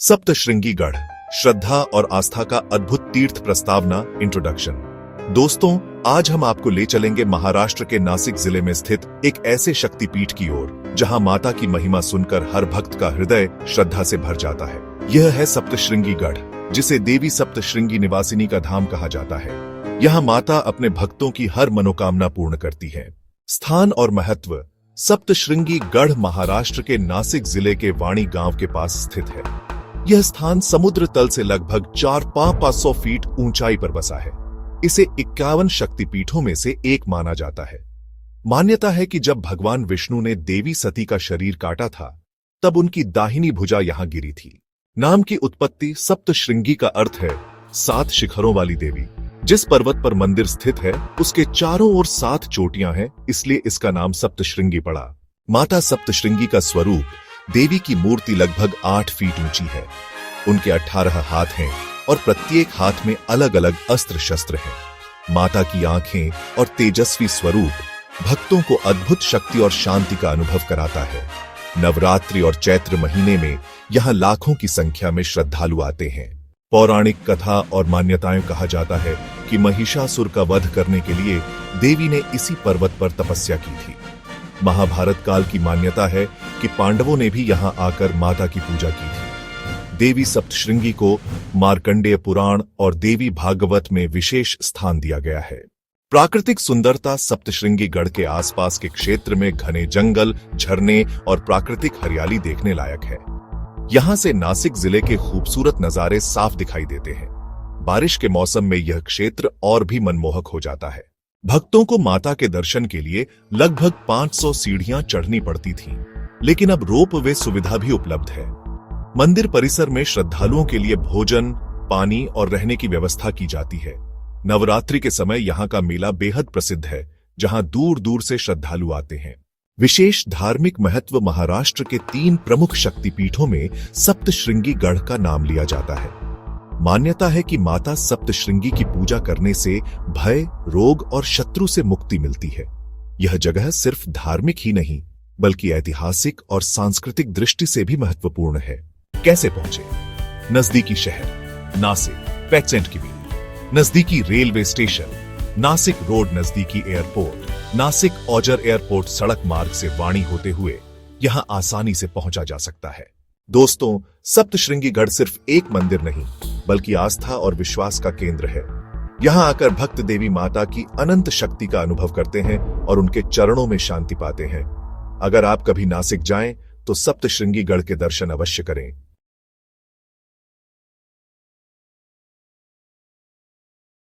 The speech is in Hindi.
सप्तशृंगी गढ़, श्रद्धा और आस्था का अद्भुत तीर्थ प्रस्तावना। इंट्रोडक्शन। दोस्तों, आज हम आपको ले चलेंगे महाराष्ट्र के नासिक जिले में स्थित एक ऐसे शक्तिपीठ की ओर जहां माता की महिमा सुनकर हर भक्त का हृदय श्रद्धा से भर जाता है। यह है सप्तशृंगी गढ़, जिसे देवी सप्तशृंगी निवासिनी का धाम कहा जाता है। यहाँ माता अपने भक्तों की हर मनोकामना पूर्ण करती है। स्थान और महत्व। सप्तशृंगी गढ़ महाराष्ट्र के नासिक जिले के वाणी गांव के पास स्थित है। यह स्थान समुद्र तल से लगभग 400-500 फीट ऊंचाई पर बसा है। इसे 51 शक्तिपीठों में से एक माना जाता है। मान्यता है कि जब भगवान विष्णु ने देवी सती का शरीर काटा था, तब उनकी दाहिनी भुजा यहां गिरी थी। नाम की उत्पत्ति सप्तशृंगी का अर्थ है 7 शिखरों वाली देवी। जिस पर्वत पर मंदिर स्थित है, उसके चारों ओर 7 चोटियां हैं, इसलिए इसका नाम सप्तशृंगी पड़ा। माता सप्तशृंगी का स्वरूप, देवी की मूर्ति लगभग 8 फीट ऊंची है। उनके 18 हाथ हैं और प्रत्येक हाथ में अलग अलग अस्त्र शस्त्र हैं। माता की आंखें और तेजस्वी स्वरूप भक्तों को अद्भुत शक्ति और शांति का अनुभव कराता है। नवरात्रि और चैत्र महीने में यहाँ लाखों की संख्या में श्रद्धालु आते हैं। पौराणिक कथा और मान्यताएं कहा जाता है कि महिषासुर का वध करने के लिए देवी ने इसी पर्वत पर तपस्या की थी। महाभारत काल की मान्यता है कि पांडवों ने भी यहां आकर माता की पूजा की थी। देवी सप्तशृंगी को मार्कंडेय पुराण और देवी भागवत में विशेष स्थान दिया गया है। प्राकृतिक सुंदरता। सप्तशृंगी गढ़ के आसपास के क्षेत्र में घने जंगल, झरने और प्राकृतिक हरियाली देखने लायक है। यहां से नासिक जिले के खूबसूरत नजारे साफ दिखाई देते हैं। बारिश के मौसम में यह क्षेत्र और भी मनमोहक हो जाता है। भक्तों को माता के दर्शन के लिए लगभग 500 सीढ़ियां चढ़नी पड़ती थीं, लेकिन अब रोपवे सुविधा भी उपलब्ध है। मंदिर परिसर में श्रद्धालुओं के लिए भोजन, पानी और रहने की व्यवस्था की जाती है। नवरात्रि के समय यहाँ का मेला बेहद प्रसिद्ध है, जहां दूर दूर से श्रद्धालु आते हैं। विशेष धार्मिक महत्व। महाराष्ट्र के 3 प्रमुख शक्तिपीठों में सप्तशृंगी गढ़ का नाम लिया जाता है। मान्यता है कि माता सप्तशृंगी की पूजा करने से भय, रोग और शत्रु से मुक्ति मिलती है। यह जगह सिर्फ धार्मिक ही नहीं, बल्कि ऐतिहासिक और सांस्कृतिक दृष्टि से भी महत्वपूर्ण है। कैसे पहुंचे? नजदीकी शहर नासिक, पैक्सेंट की भी नजदीकी रेलवे स्टेशन, नासिक रोड, नजदीकी एयरपोर्ट, नासिक औजर एयरपोर्ट सड़क मार्ग से वाणी होते हुए यहां आसानी से पहुंचा जा सकता है। दोस्तों, सप्तशृंगी गढ़ सिर्फ एक मंदिर नहीं, बल्कि आस्था और विश्वास का केंद्र है। यहां आकर भक्त देवी माता की अनंत शक्ति का अनुभव करते हैं और उनके चरणों में शांति पाते हैं। अगर आप कभी नासिक जाएं, तो सप्तशृंगी गढ़ के दर्शन अवश्य करें।